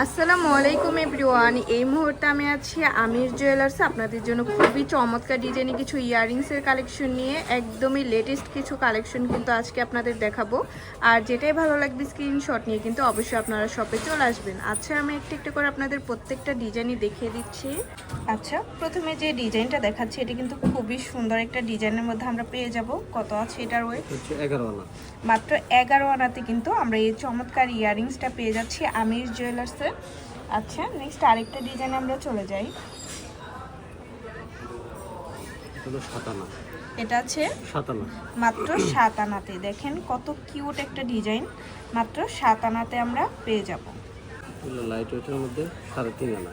আসসালামু আলাইকুম এভরিওয়ান। এই মুহূর্তে আমি আছি আমির জুয়েলার্সে আপনাদের জন্য খুবই চমৎকার ডিজাইনে কিছু ইয়াররিংসের কালেকশন নিয়ে একদমই লেটেস্ট কিছু কালেকশন কিন্তু আজকে আপনাদের দেখাবো। আর যেটাই ভালো লাগবে স্ক্রিনশট নিয়ে কিন্তু অবশ্যই আপনারা শপে চলে আসবেন। আচ্ছা, আমি একটা একটা করে আপনাদের প্রত্যেকটা ডিজাইনই দেখিয়ে দিচ্ছি। আচ্ছা, প্রথমে যে ডিজাইনটা দেখাচ্ছি এটা কিন্তু খুবই সুন্দর একটা ডিজাইনের মধ্যে আমরা পেয়ে যাব। কত আছে এটার ওয়েট? 11 আনা। মাত্র 11 আনাতে কিন্তু আমরা এই চমৎকার ইয়াররিংসটা পেয়ে যাচ্ছি আমির জুয়েলার্সে। আচ্ছা, নেক্সট আরেকটা ডিজাইন আমরা চলে যাই। এটা আছে 7 আনা। মাত্র 7 আনাতে। দেখেন কত কিউট একটা ডিজাইন, মাত্র 7 আনাতে আমরা পেয়ে যাব। লাইট ওয়েটের মধ্যে 3.5 আনা।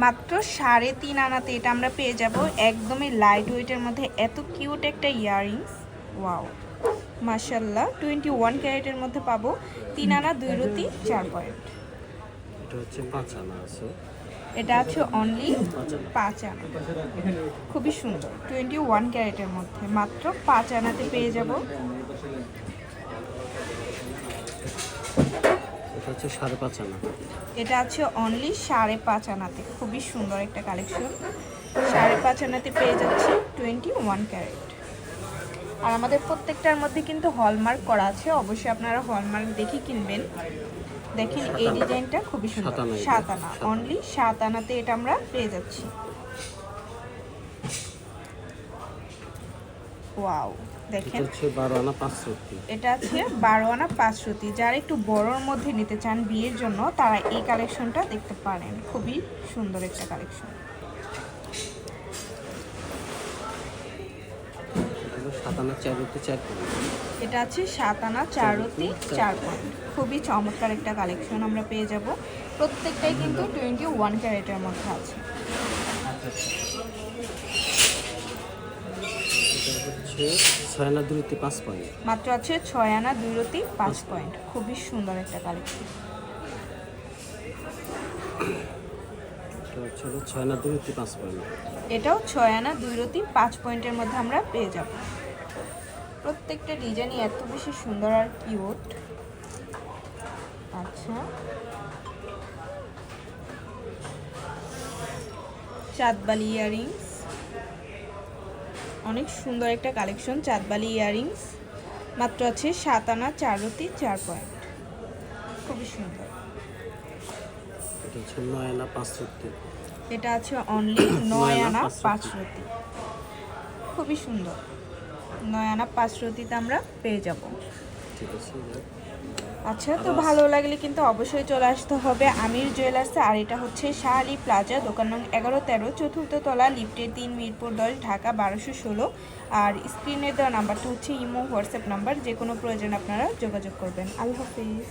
মাত্র 3.5 আনাতে এটা আমরা পেয়ে যাব একদমই লাইট ওয়েটের মধ্যে। এত কিউট একটা ইয়াররিংস, ওয়াও মাশাআল্লাহ। 21 ক্যারেটের মধ্যে পাবো। 3 আনা 2 রতি 4 পয়েন্ট। এটা হচ্ছে 5 আনা আছে। এটা আছে অনলি 5 আনা। খুবই সুন্দর, 21 ক্যারেটের মধ্যে মাত্র 5 আনাতে পেয়ে যাব। এটা হচ্ছে 5.5 আনা। এটা আছে অনলি 5.5 আনাতে। খুবই সুন্দর একটা কালেকশন। 5.5 আনাতে পেয়ে যাচ্ছি 21 ক্যারেট। আর আমাদের প্রত্যেকটার মধ্যে কিন্তু হলমার্ক করা আছে, অবশ্যই আপনারা হলমার্ক দেখে কিনবেন। দেখেন এই ডিজাইনটা খুবই সুন্দর। 7 আনা, অনলি 7 আনাতে এটা আমরা পেয়ে যাচ্ছি। ওয়াও, দেখেন এটা হচ্ছে 12 আনা 5 রতি। এটা আছে 12 আনা 5 রতি। যারা একটু বড়র মধ্যে নিতে চান বিয়ের জন্য তারা এই কালেকশনটা দেখতে পারেন। খুবই সুন্দর একটা কালেকশন। এটা 7 আনা 4 রতি 4 পয়েন্ট। এটা আছে 7 আনা 4 রতি 4 পয়েন্ট। খুবই চমৎকার একটা কালেকশন আমরা পেয়ে যাব। প্রত্যেকটাই কিন্তু 21 ক্যারেটের মধ্যে আছে। এটা হচ্ছে 6 আনা 2 রতি 5 পয়েন্ট। মাত্র আছে 6 আনা 2 রতি 5 পয়েন্ট। খুবই সুন্দর একটা কালেকশন। এটা হচ্ছে 6 আনা 2 রতি 5 পয়েন্ট। এটাও 6 আনা 2 রতি 5 পয়েন্টের মধ্যে আমরা পেয়ে যাব। প্রত্যেকটা ডিজাইনই এত বেশি সুন্দর আর কিউট। আচ্ছা, চাঁদবালি ইয়াররিংস, অনেক সুন্দর একটা কালেকশন। চাঁদবালি ইয়াররিংস মাত্র আছে 7 আনা 4 রতি 4 পয়েন্ট। খুবই সুন্দর। এটা হচ্ছে 9 আনা 5 রতি। এটা আছে অনলি 9 আনা 5 রতি। খুবই সুন্দর। 9 আনা 5 রতিতে আমরা পেয়ে যাব। ঠিক আছে। আচ্ছা, তো ভালো লাগলে কিন্তু অবশ্যই চলে আসতে হবে আমির জুয়েলার্সে। আর এটা হচ্ছে শাহ আলী প্লাজা, দোকান নং 11-13, চতুর্থ তলা, লিফটের 3, মিরপুর 10, ঢাকা 1216। আর স্ক্রিনে দেওয়া নাম্বারটা হচ্ছে ইমো হোয়াটসঅ্যাপ নাম্বার। যে কোনো প্রয়োজন আপনারা যোগাযোগ করবেন। আল্লাহ হাফিজ।